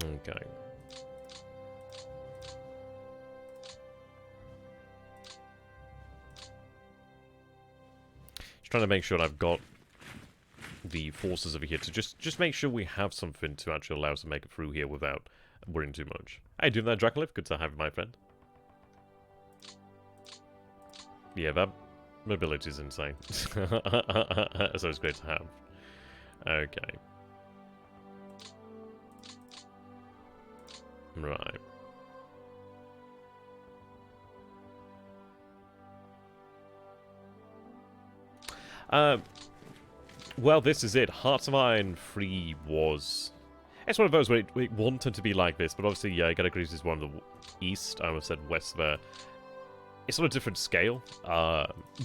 Okay. Just trying to make sure I've got the forces over here to just make sure we have something to actually allow us to make it through here without worrying too much. Hey, doing that, Dracoliff? Good to have you, my friend. Yeah, that mobility is insane. So it's great to have. Okay. Right. Well, this is it. Hearts of Iron 3 was... It's one of those where it wanted to be like this, but obviously, yeah, Gregory is one of the east. I almost said west there. It's on a different scale.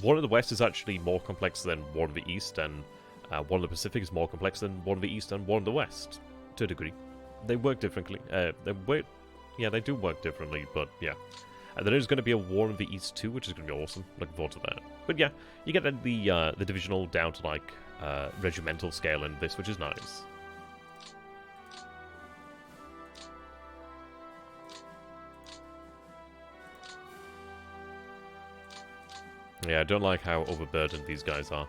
One of the west is actually more complex than one of the east, and one of the Pacific is more complex than one of the east and one of the west, to a degree. They work differently. Yeah, they do work differently, but yeah. And there is going to be a War of the East too, which is going to be awesome. Looking forward to that. But yeah, you get the divisional down to like regimental scale in this, which is nice. Yeah, I don't like how overburdened these guys are.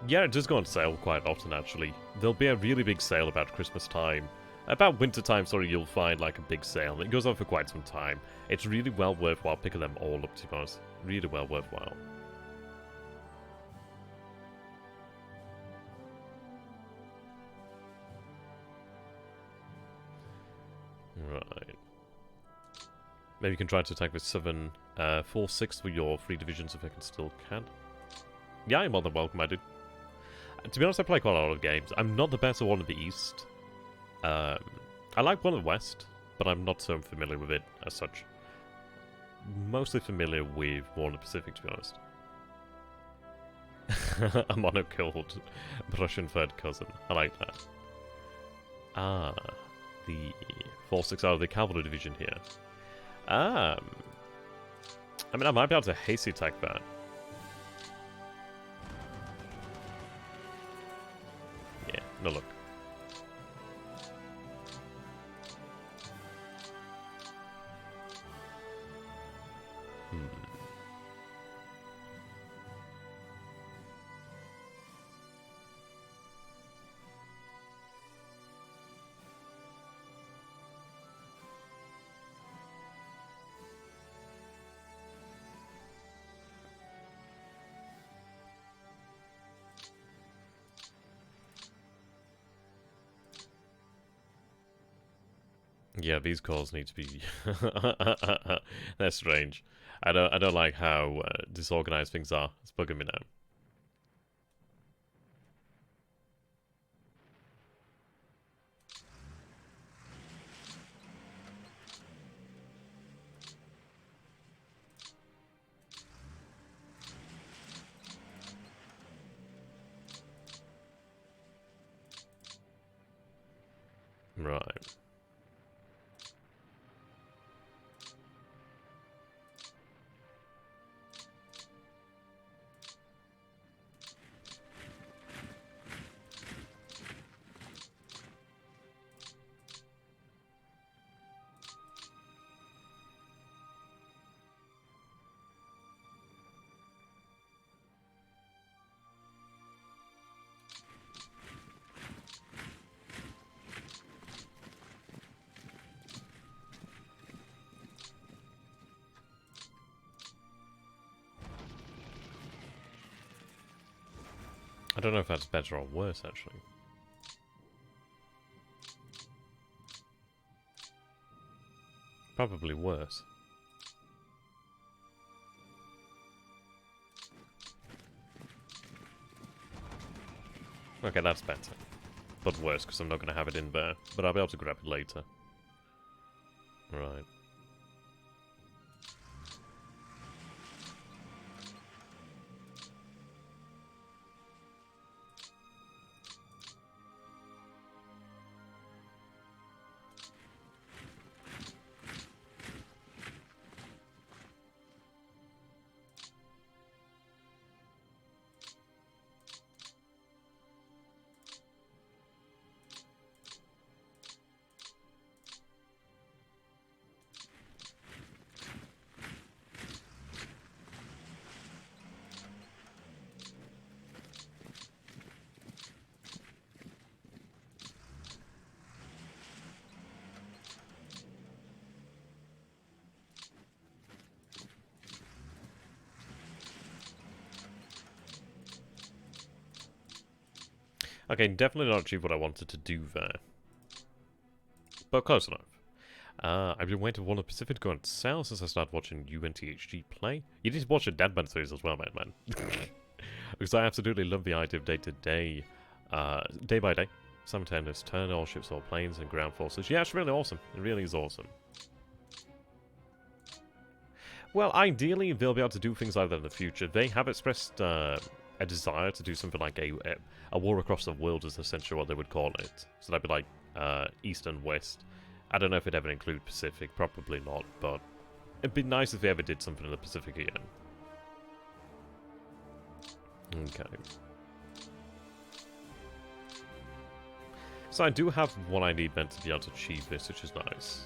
Yeah, it does go on sale quite often, actually. There'll be a really big sale about Christmas time. About winter time, sorry, you'll find like a big sale. It goes on for quite some time. It's really well worthwhile picking them all up, to be honest. Really well worthwhile. Right. Maybe you can try to attack with 7, 4-6 for your 3 divisions if I still can. Yeah, you're more than welcome, I do. To be honest, I play quite a lot of games. I'm not the best at one of the East. I like one of the West, but I'm not so familiar with it as such. Mostly familiar with one of the Pacific, to be honest. A mono called Prussian third cousin. I like that. Ah, the 4-6 out of the cavalry division here. I mean, I might be able to hasty attack that. Yeah, no look. Yeah, these calls need to be... They're strange. I don't like how disorganized things are. It's bugging me now. Right. I don't know if that's better or worse, actually. Probably worse. Okay, that's better. But worse, because I'm not going to have it in there. But I'll be able to grab it later. Right. Okay, definitely not achieved what I wanted to do there. But close enough. I've been waiting for one of the Pacific to go on sale since I started watching UNTHG play. You need to watch the Deadman series as well, man. Because I absolutely love the idea of day-to-day, day by day, simultaneous turn, all ships, all planes, and ground forces. Yeah, it's really awesome. It really is awesome. Well, ideally, they'll be able to do things like that in the future. They have expressed a desire to do something like a war across the world is essentially what they would call it. So that'd be like East and West. I don't know if it'd ever include Pacific, probably not, but it'd be nice if they ever did something in the Pacific again. Okay. So I do have what I need meant to be able to achieve this, which is nice.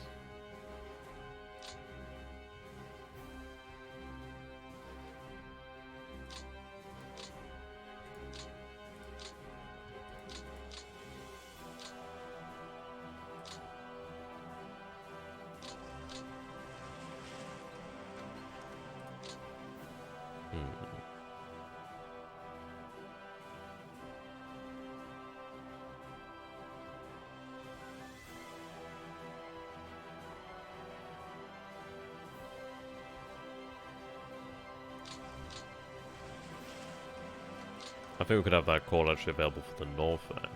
I think we could have that call actually available for the north there.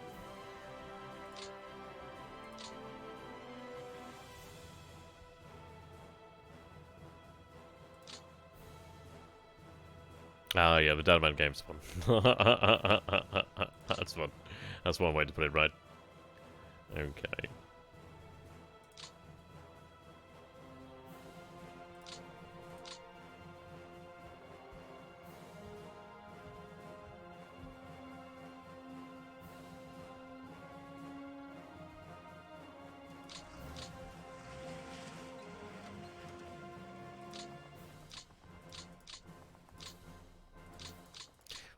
Ah, yeah, the Deadman game's fun. That's fun. That's one way to put it, right? Okay.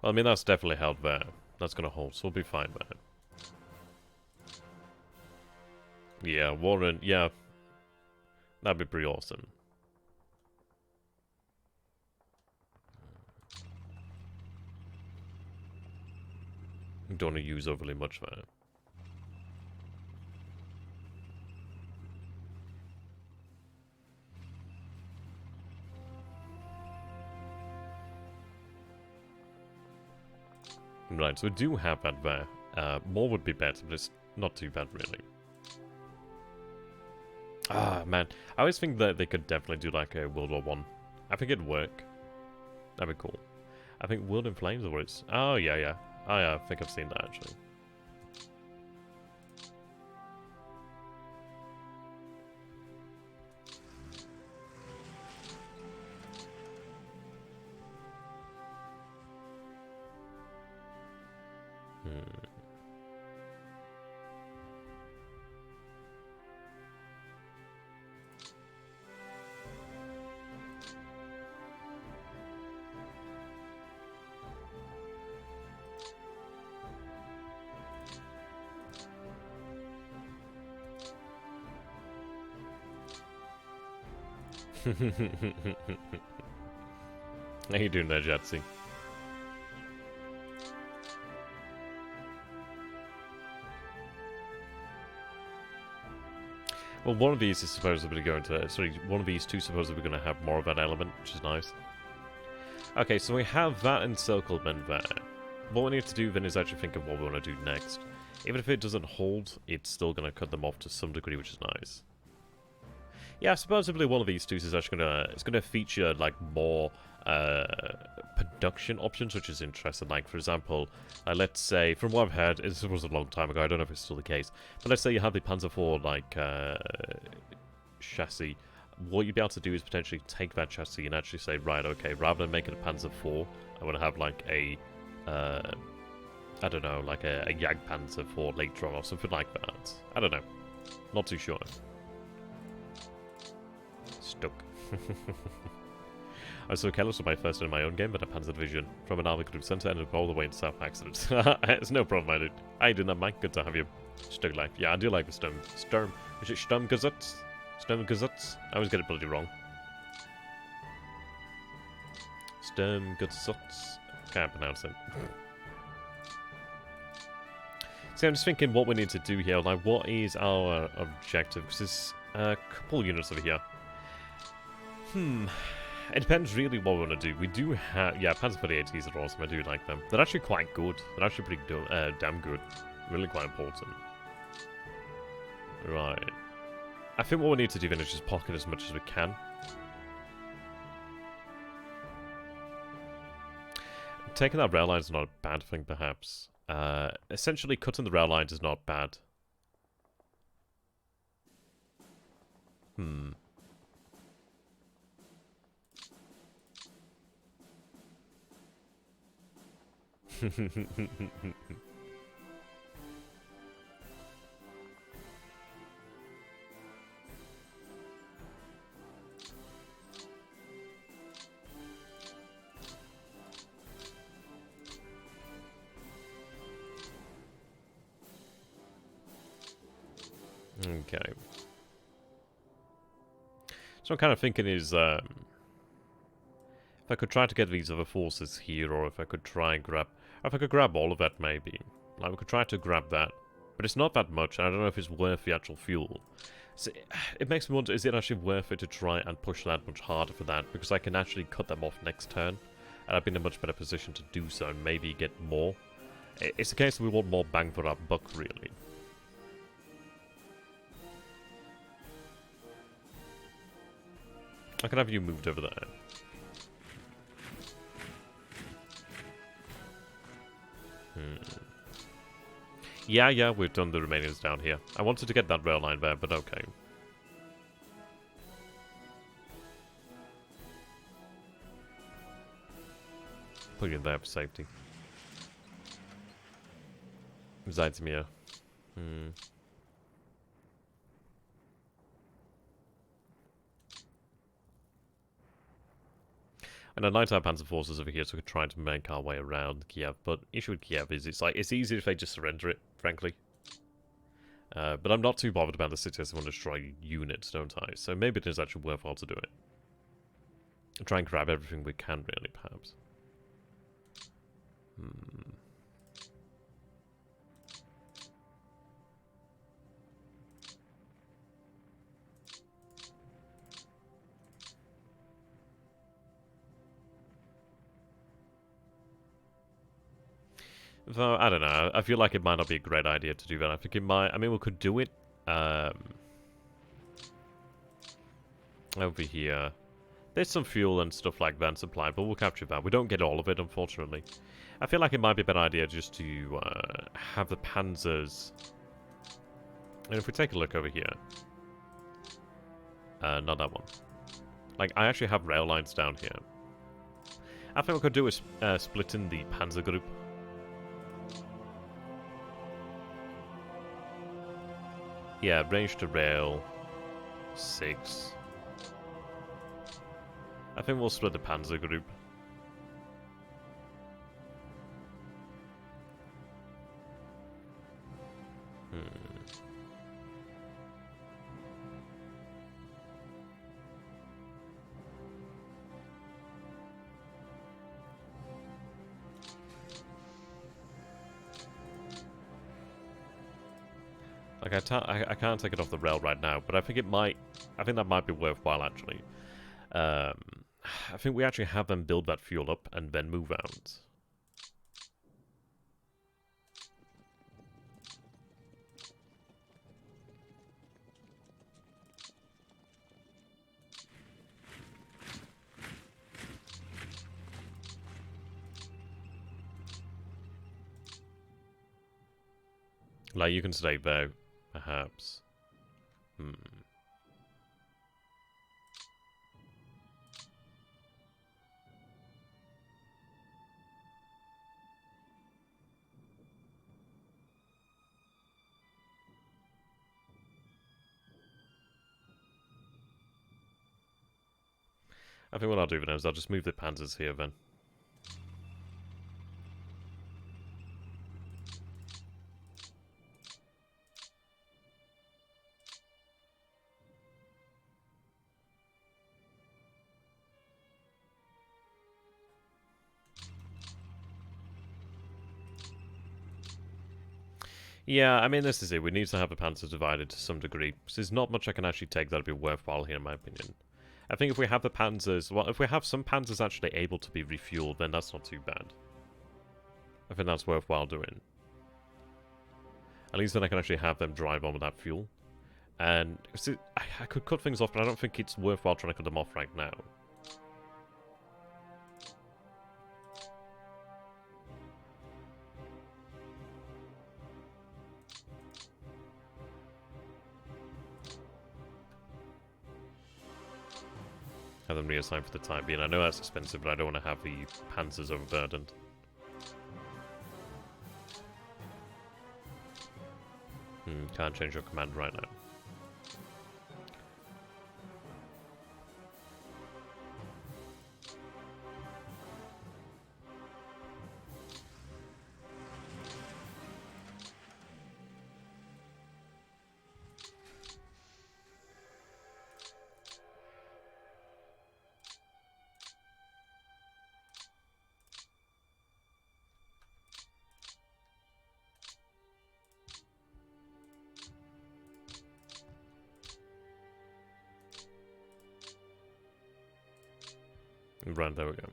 Well, I mean, that's definitely held there. That's gonna hold, so we'll be fine there. Yeah, Warren, yeah. That'd be pretty awesome. Don't want to use overly much there. Right, so we do have that there. More would be better, but it's not too bad, really. Ah, man. I always think that they could definitely do, like, a World War I. I think it'd work. That'd be cool. I think World in Flames, or it's... Oh, yeah, yeah. I think I've seen that, actually. How you doing there, Jatsi? Well, one of these is supposedly going to... Sorry, one of these two supposedly going to have more of that element, which is nice. Okay, so we have that encirclement there. What we need to do then is actually think of what we want to do next. Even if it doesn't hold, it's still going to cut them off to some degree, which is nice. Yeah, supposedly one of these two is actually gonna feature like more production options, which is interesting. Like for example, let's say from what I've heard, this was a long time ago. I don't know if it's still the case, but let's say you have the Panzer IV like chassis. What you'd be able to do is potentially take that chassis and actually say, right, okay, rather than making a Panzer IV, I want to have like a I don't know, like a Jagdpanzer for later on or something like that. I don't know. Not too sure. Stuck. I was so careless with my first in my own game, but a Panzer Division from an army group center ended up all the way in South Accident. It's no problem, I did. I did not mind. Good to have you. Stuck life. Yeah, I do like the Sturm. Is it Sturmgesetz? Sturmgesetz? I always get it bloody wrong. Sturmgesetz. Can't pronounce it. See, I'm just thinking what we need to do here. Like, what is our objective? Because there's a couple units over here. It depends really what we want to do. We do have... Yeah, Panzer 48s are awesome. I do like them. They're actually quite good. They're actually pretty damn good. Really quite important. Right. I think what we need to do then is just pocket as much as we can. Taking that rail line is not a bad thing, perhaps. Essentially, cutting the rail lines is not bad. Okay. So I'm kind of thinking is, if I could try to get these other forces here, or if I could try and grab... Or if I could grab all of that, maybe. Like, we could try to grab that. But it's not that much, and I don't know if it's worth the actual fuel. So, it makes me wonder, is it actually worth it to try and push that much harder for that? Because I can actually cut them off next turn. And I'd be in a much better position to do so, and maybe get more. It's the case that we want more bang for our buck, really. I can have you moved over there. Yeah, we've done the Romanians down here. I wanted to get that rail line there, but okay. Put it there for safety. Besides me, And I'd like to have Panzer forces over here so we could try to make our way around Kiev. But the issue with Kiev is it's easier if they just surrender it, frankly. But I'm not too bothered about the city as I want to destroy units, don't I? So maybe it is actually worthwhile to do it. Try and grab everything we can, really, perhaps. Though, I don't know. I feel like it might not be a great idea to do that. I think it might... I mean, we could do it over here. There's some fuel and stuff like that supplied, but we'll capture that. We don't get all of it, unfortunately. I feel like it might be a better idea just to have the panzers... And if we take a look over here... not that one. Like, I actually have rail lines down here. I think we could do is split in the panzer group. Yeah, range to rail, 6. I think we'll split the panzer group. Like, I can't take it off the rail right now, but I think it might... I think that might be worthwhile, actually. I think we actually have them build that fuel up and then move out. Like, you can stay there, perhaps. I think what I'll do then is I'll just move the panzers here then. Yeah, I mean, this is it. We need to have the panzers divided to some degree. So there's not much I can actually take that'd be worthwhile here, in my opinion. I think if we have the panzers... Well, if we have some panzers actually able to be refueled, then that's not too bad. I think that's worthwhile doing. At least then I can actually have them drive on with that fuel. And see, I could cut things off, but I don't think it's worthwhile trying to cut them off right now. Have them reassigned for the time being. I know that's expensive, but I don't want to have the panzers overburdened. Can't change your command right now. Right, there we go.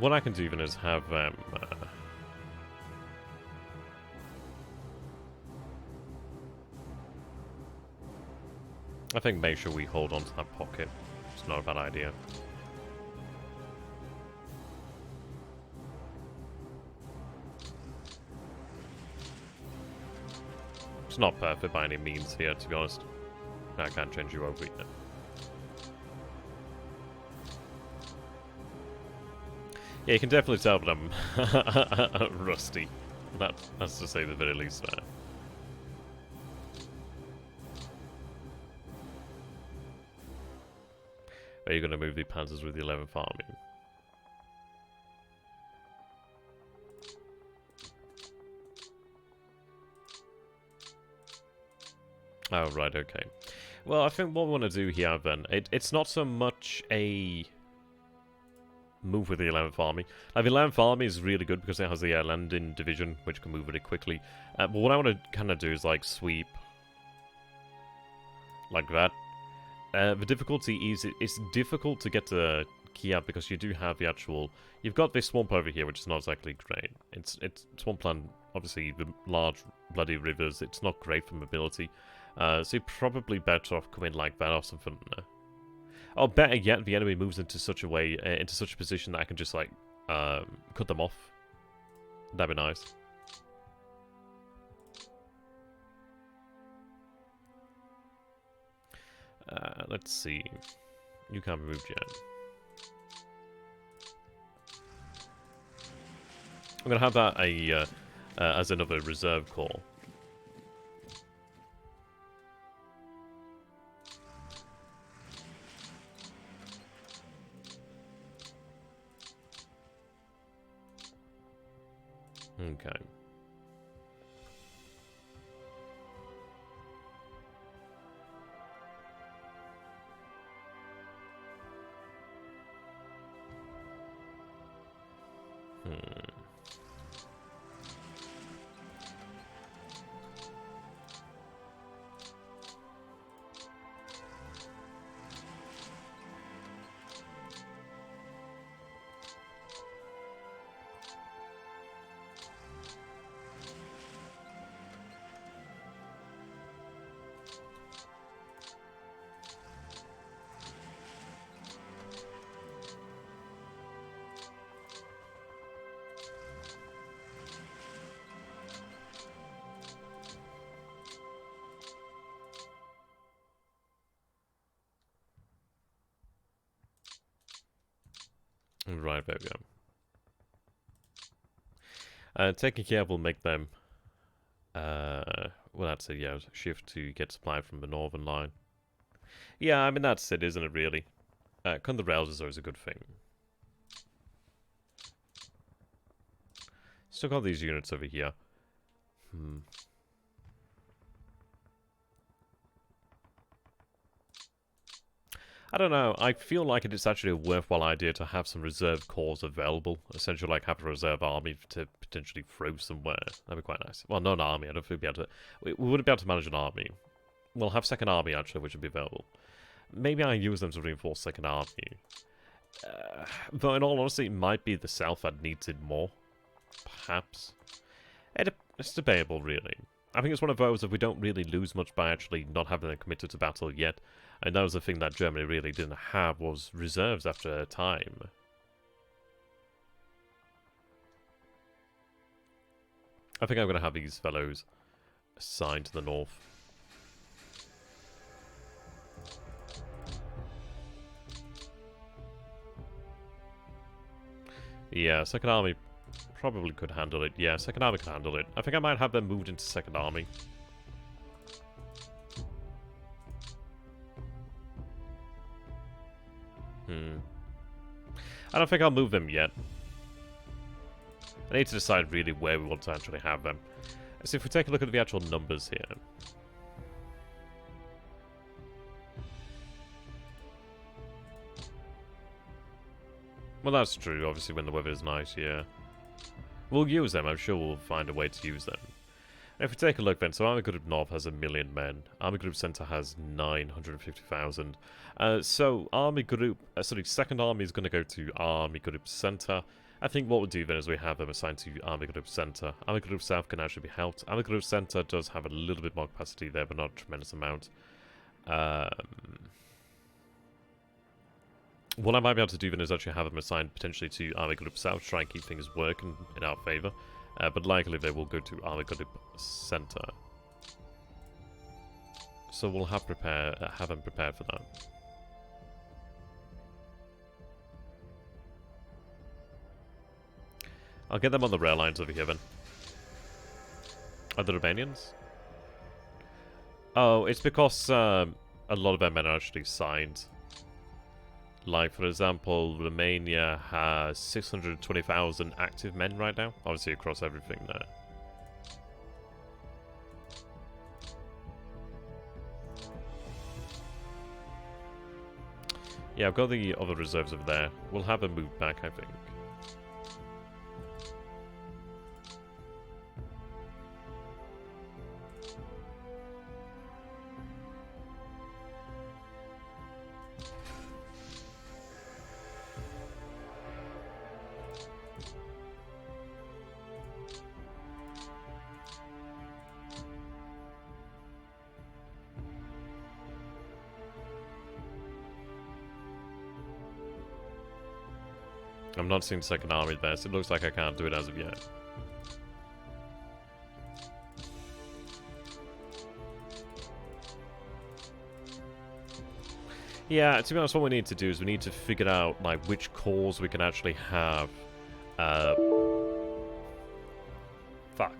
What I can do even is have I think make sure we hold on to that pocket. It's not a bad idea. It's not perfect by any means here, to be honest. I can't change you over yet. Yeah, you can definitely tell that I'm rusty. That's to say the very least there. Are you going to move the panzers with the 11th Army? Oh, right, okay. Well, I think what we want to do here, then, it's not so much a move with the 11th Army. The 11th Army is really good because it has the landing division, which can move really quickly. But what I want to kind of do is, like, sweep like that. The difficulty is it's difficult to get to Kiev because you do have the actual... You've got this swamp over here, which is not exactly great. It's swampland, obviously, the large bloody rivers. It's not great for mobility. So you're probably better off coming like that or something. Or better yet, the enemy moves into such a way, into such a position that I can just, like, cut them off. That'd be nice. Let's see. You can't be moved yet. I'm gonna have that as another reserve call. Okay. Right, there we go. Taking care will make them, well, that's it, yeah, shift to get supply from the northern line. Yeah, I mean, that's it, isn't it, really? Cutting the rails is always a good thing. Still got these units over here. I don't know, I feel like it is actually a worthwhile idea to have some reserve corps available. Essentially, like, have a reserve army to potentially throw somewhere. That'd be quite nice. Well, not an army, I don't think we'd be able to... We wouldn't be able to manage an army. We'll have second army, actually, which would be available. Maybe I use them to reinforce second army. Though, in all honesty, it might be the south that needs it more. Perhaps. It's debatable, really. I think it's one of those that we don't really lose much by actually not having them committed to battle yet. And that was the thing that Germany really didn't have, was reserves after a time. I think I'm going to have these fellows assigned to the north. Yeah, second army probably could handle it. Yeah, second army could handle it. I think I might have them moved into second army. I don't think I'll move them yet. I need to decide really where we want to actually have them. So if we take a look at the actual numbers here. Well, that's true, obviously, when the weather is nice, yeah. We'll use them, I'm sure we'll find a way to use them. And if we take a look then, so Army Group North has 1 million men. Army Group Centre has 950,000. So Army Group, Second Army is going to go to Army Group Centre. I think what we'll do then is we have them assigned to Army Group Centre. Army Group South can actually be helped. Army Group Centre does have a little bit more capacity there, but not a tremendous amount. What I might be able to do then is actually have them assigned potentially to Army Group South, try and keep things working in our favour. But likely they will go to Army Group Centre. So we'll have them prepared for that. I'll get them on the rail lines over here then. Are the Romanians? Oh, it's because a lot of their men are actually signed. Like, for example, Romania has 620,000 active men right now. Obviously across everything there. Yeah, I've got the other reserves over there. We'll have them moved back, I think. I'm not seeing second army there, so it looks like I can't do it as of yet. Yeah, to be honest, what we need to do is we need to figure out, like, which cores we can actually have. Fuck.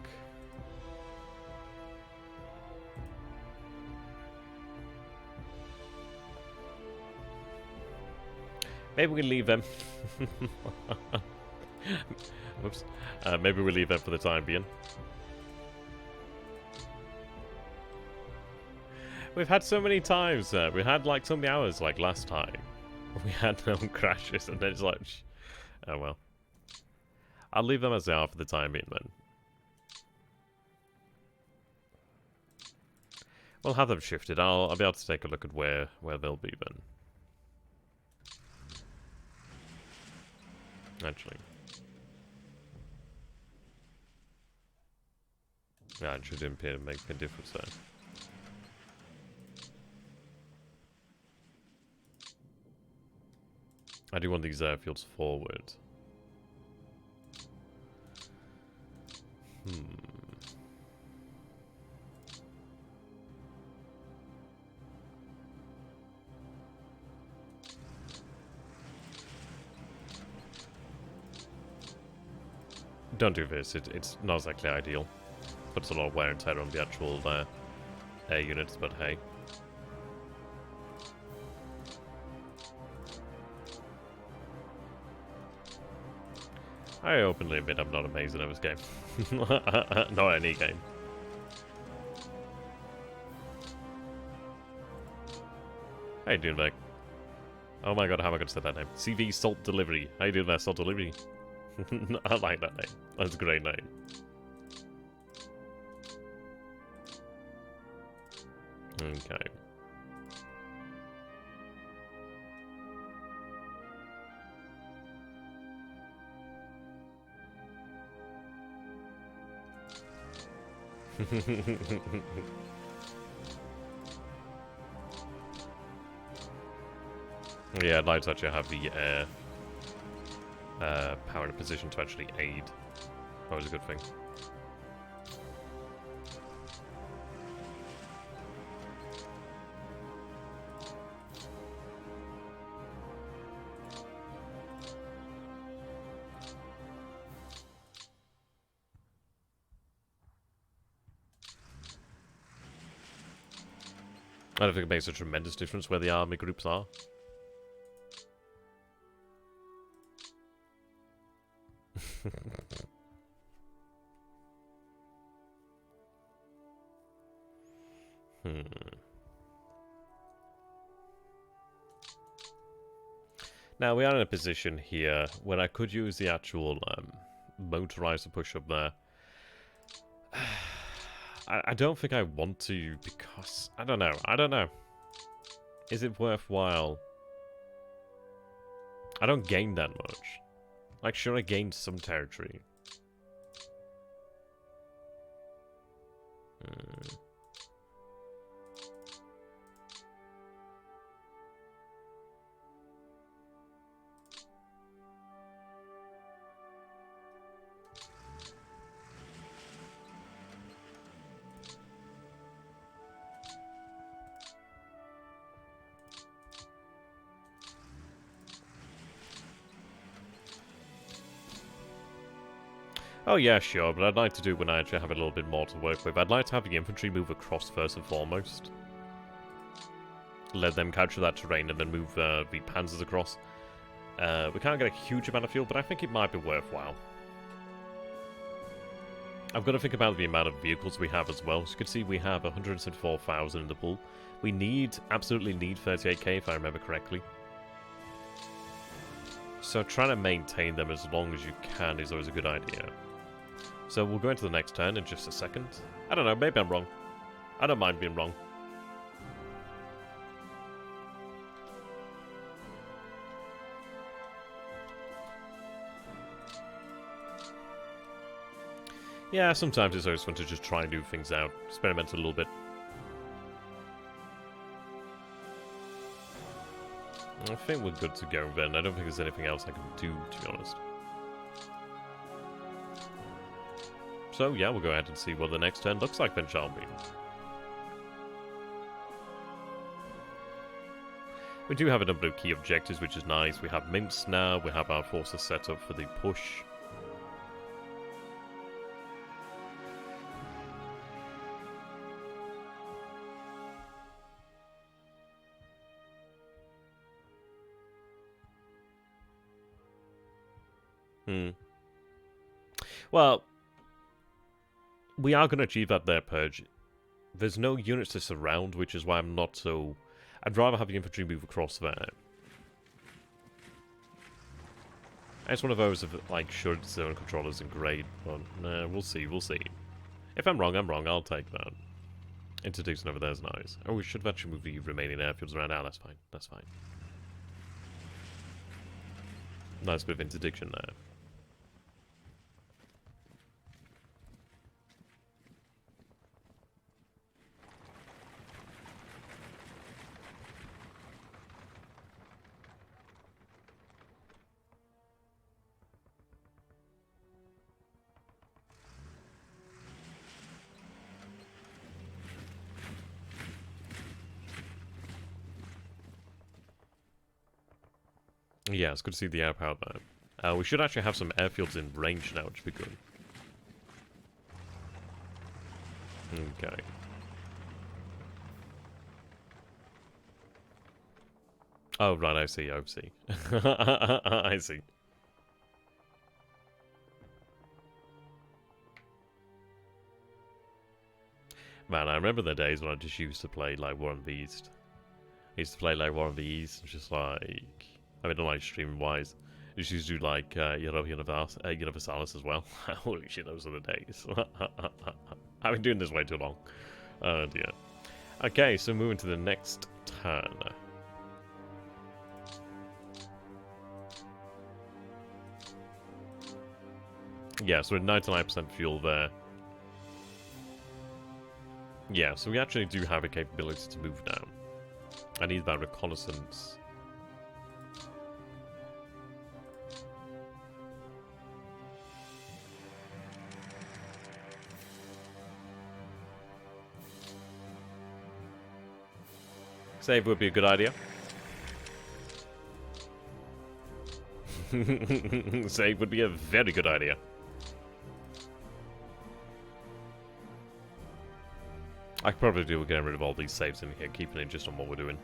Maybe we leave them. Whoops. Maybe we leave them for the time being. We've had so many times. We had like so many hours like last time. We had no crashes and then it's like... Oh well. I'll leave them as they are for the time being then. We'll have them shifted. I'll be able to take a look at where they'll be then. Actually. Yeah, it shouldn't appear to make a difference there. I do want these airfields forward. don't do this. It's not exactly ideal. Puts a lot of wear and tear on the actual air units, but hey. I openly admit I'm not amazing at this game. Not any game. How you doing, Vic? Oh my god, how am I going to say that name? CV Salt Delivery. How you doing there, Salt Delivery? I like that name. That's a great name. Okay. Yeah, I'd like to actually have the air power in a position to actually aid. Always a good thing. I don't think it makes a tremendous difference where the army groups are. Now, we are in a position here where I could use the actual motorizer push up there. I don't think I want to because... I don't know. Is it worthwhile? I don't gain that much. Like, sure, I gained some territory. Oh yeah, sure, but I'd like to do it when I actually have a little bit more to work with. I'd like to have the infantry move across first and foremost. Let them capture that terrain and then move the panzers across. We can't get a huge amount of fuel, but I think it might be worthwhile. I've got to think about the amount of vehicles we have as well. As you can see, we have 174,000 in the pool. We absolutely need 38k if I remember correctly. So trying to maintain them as long as you can is always a good idea. So we'll go into the next turn in just a second. I don't know, maybe I'm wrong. I don't mind being wrong. Yeah, sometimes it's always fun to just try and do things out. Experiment a little bit. I think we're good to go then. I don't think there's anything else I can do, to be honest. So, yeah, we'll go ahead and see what the next turn looks like then, shall we? We do have a number of key objectives, which is nice. We have Minsk now. We have our forces set up for the push. Well, we are going to achieve that there, Purge. There's no units to surround, which is why I'm not so... I'd rather have the infantry move across there. It's one of those of, like, should zone controllers and great, but we'll see, we'll see. If I'm wrong, I'll take that. Introducing over there is nice. Oh, we should have actually moved the remaining airfields around. That's fine, that's fine. Nice bit of interdiction there. Yeah, it's good to see the air power there. We should actually have some airfields in range now, which would be good. Okay. Oh, right, I see, I see. I see. Man, I remember the days when I just used to play, like, War of the East. I used to play, like, War of the East, just like... I mean, not like streaming-wise. I just used to do, like, Universalis as well. Holy shit, those are the days. I've been doing this way too long. Oh, dear. Okay, so moving to the next turn. Yeah, so we're 99% fuel there. Yeah, so we actually do have a capability to move down. I need that reconnaissance. Save would be a good idea. Save would be a very good idea. I could probably do with getting rid of all these saves in here, keeping it just on what we're doing.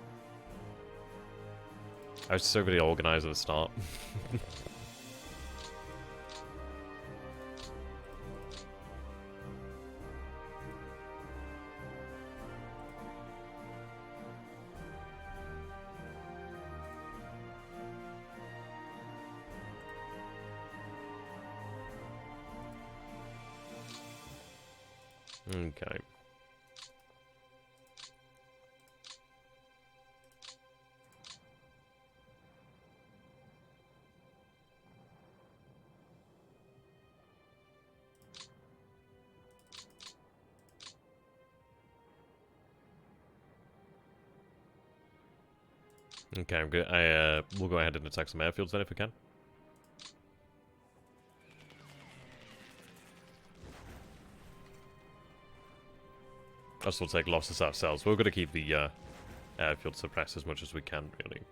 I was so really organized at the start. Okay. Okay, I'm good. We'll go ahead and attack some airfields then if we can. Us will take losses ourselves. We're going to keep the airfield suppressed as much as we can, really.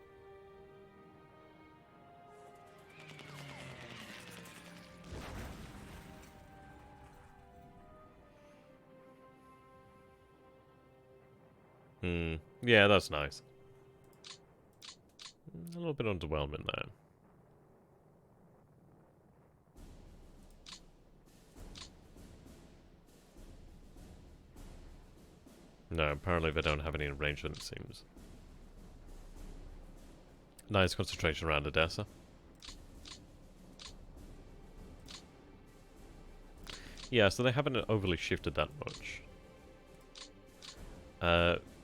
Yeah, that's nice. A little bit underwhelming there. No, apparently they don't have any arrangement, it seems. Nice concentration around Odessa. Yeah, so they haven't overly shifted that much.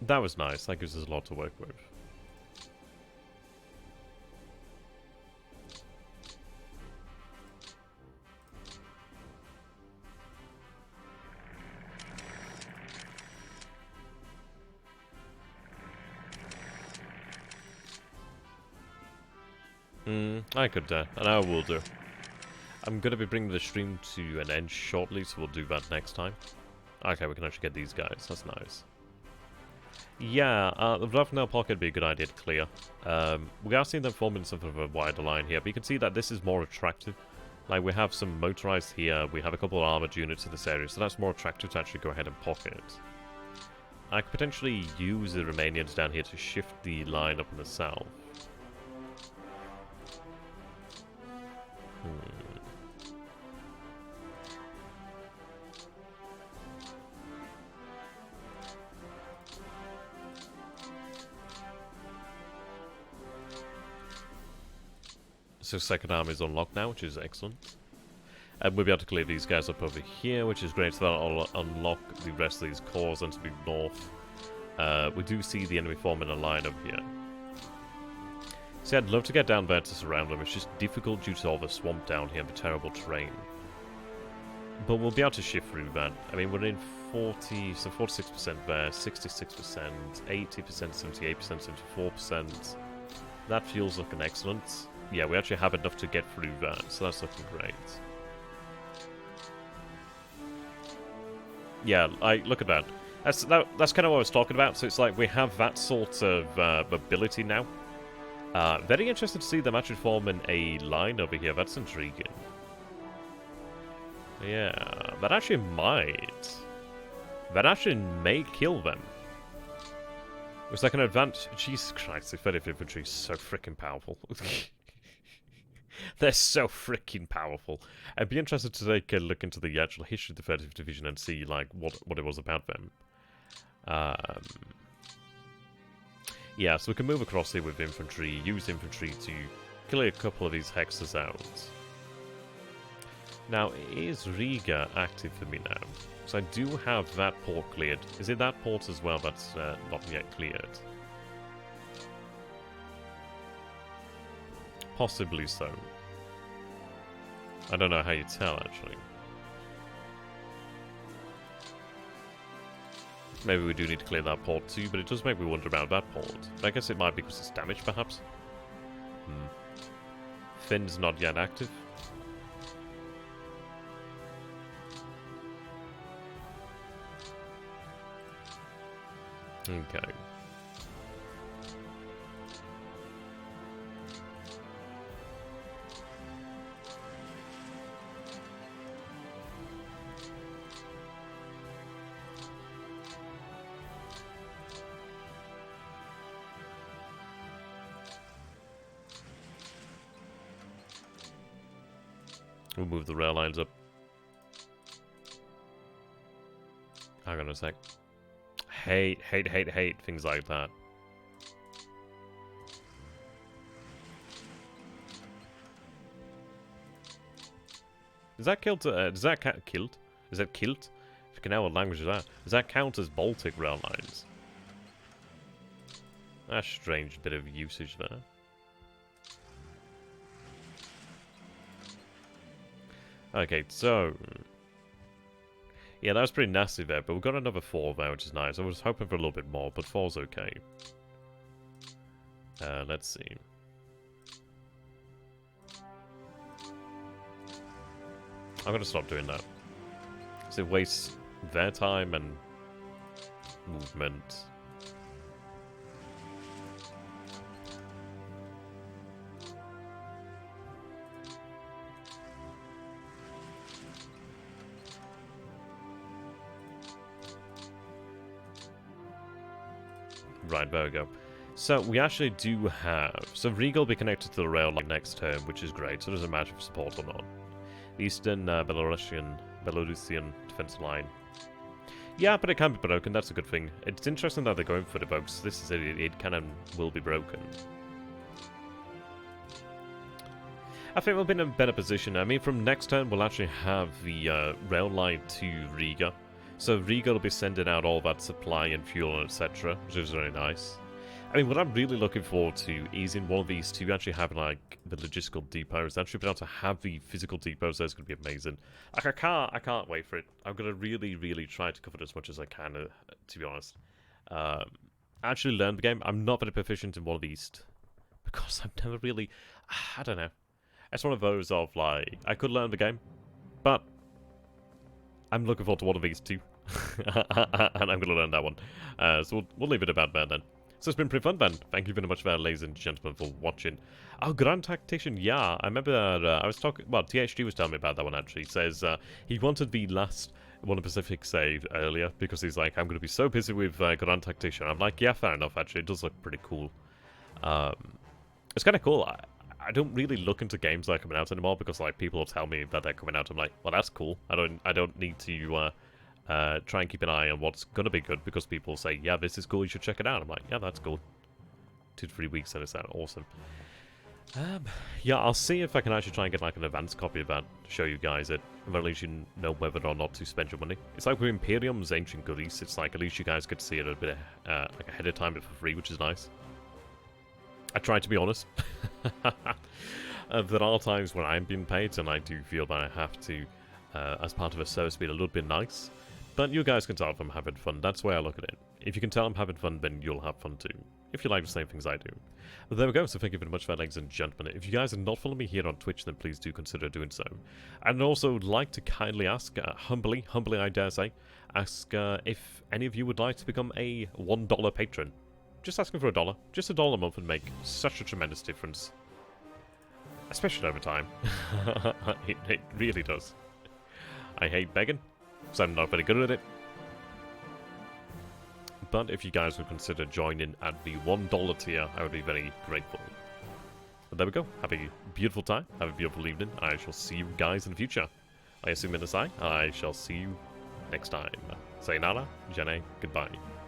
That was nice. That gives us a lot to work with. I could, and I will do. I'm going to be bringing the stream to an end shortly, so we'll do that next time. Okay, we can actually get these guys. That's nice. Yeah, the Raphael pocket would be a good idea to clear. We are seeing them forming something of a wider line here, but you can see that this is more attractive. Like, we have some motorized here, we have a couple of armored units in this area, so that's more attractive to actually go ahead and pocket. I could potentially use the Romanians down here to shift the line up in the south. So second arm is unlocked now, which is excellent. And we'll be able to clear these guys up over here, which is great, so that'll unlock the rest of these cores and to be north. We do see the enemy forming a line over here. See, I'd love to get down there to surround them. It's just difficult due to all the swamp down here and the terrible terrain. But we'll be able to shift through that. I mean, we're in 46% there, 66%, 80%, 78%, 74%. That feels looking excellent. Yeah, we actually have enough to get through that, so that's looking great. Yeah, look at that. That's kind of what I was talking about. So it's like we have that sort of ability now. Very interested to see them actually forming a line over here. That's intriguing. Yeah, that actually might. That actually may kill them. It's like an advanced. Jesus Christ, the 30th Infantry is so freaking powerful. They're so freaking powerful. I'd be interested to take a look into the actual history of the 30th Division and see like what it was about them. Yeah, so we can move across here with infantry, use infantry to clear a couple of these hexes out. Now, is Riga active for me now? So I do have that port cleared. Is it that port as well that's not yet cleared? Possibly so. I don't know how you tell, actually. Maybe we do need to clear that port too, but it does make me wonder about that port. I guess it might be because it's damaged, perhaps? Finn's not yet active. Okay. We'll move the rail lines up. Hang on a sec. Hate things like that. Is that kilt? Does that kilt? Is that kilt? Fucking hell, what language is that? Does that count as Baltic rail lines? That's a strange bit of usage there. Okay, so... yeah, that was pretty nasty there, but we've got another 4 there, which is nice. I was hoping for a little bit more, but 4's okay. Let's see. I'm gonna stop doing that. So it wastes their time and movement. Right, there we go. So, we actually do have... so, Riga will be connected to the rail line next turn, which is great, so it doesn't matter if support or not. The Eastern Belarusian defense line. Yeah, but it can be broken, that's a good thing. It's interesting that they're going for the boats. This is it can and will be broken. I think we'll be in a better position. I mean, from next turn, we'll actually have the rail line to Riga. So Riga will be sending out all that supply and fuel and etc., which is very nice. I mean, what I'm really looking forward to is in one of these two actually having like the logistical depots. Actually being able to have the physical depots, that's going to be amazing. Like, I can't wait for it. I'm going to really try to cover it as much as I can, to be honest. Actually learn the game. I'm not very proficient in one of these because I've never really... I don't know. It's one of those of like, I could learn the game, but I'm looking forward to one of these two. And I'm going to learn that one. So we'll leave it about there then. So it's been pretty fun, Ben. Thank you very much, ladies and gentlemen, for watching. Oh, Grand Tactician, yeah. I remember I was talking... well, THG was telling me about that one, actually. He says he wanted the last one of Pacific save earlier because he's like, I'm going to be so busy with Grand Tactician. I'm like, yeah, fair enough, actually. It does look pretty cool. It's kind of cool. I don't really look into games that are coming out anymore because like people will tell me that they're coming out. I'm like, well, that's cool. I don't need to try and keep an eye on what's gonna be good because people say, yeah, this is cool, you should check it out. I'm like, yeah, that's cool. 2 to 3 weeks and it's that awesome. Yeah, I'll see if I can actually try and get like an advanced copy of that to show you guys it. And at least you know whether or not to spend your money. It's like with Imperium's Ancient Goodies. It's like at least you guys could see it a bit like ahead of time, but for free, which is nice. I try to be honest. There are times when I'm being paid, and I do feel that I have to, as part of a service, be a little bit nice. But you guys can tell if I'm having fun. That's the way I look at it. If you can tell I'm having fun, then you'll have fun too. If you like the same things I do. But there we go, so thank you very much for that, ladies and gentlemen. If you guys are not following me here on Twitch, then please do consider doing so. I'd also like to kindly ask, humbly I dare say, ask if any of you would like to become a $1 patron. just asking for $1. Just $1 a month would make such a tremendous difference. Especially over time. it really does. I hate begging, so I'm not very good at it. But if you guys would consider joining at the $1 tier, I would be very grateful. But there we go. Have a beautiful time. Have a beautiful evening. I shall see you guys in the future. I assume in the side. I shall see you next time. Sayonara, Jene, goodbye.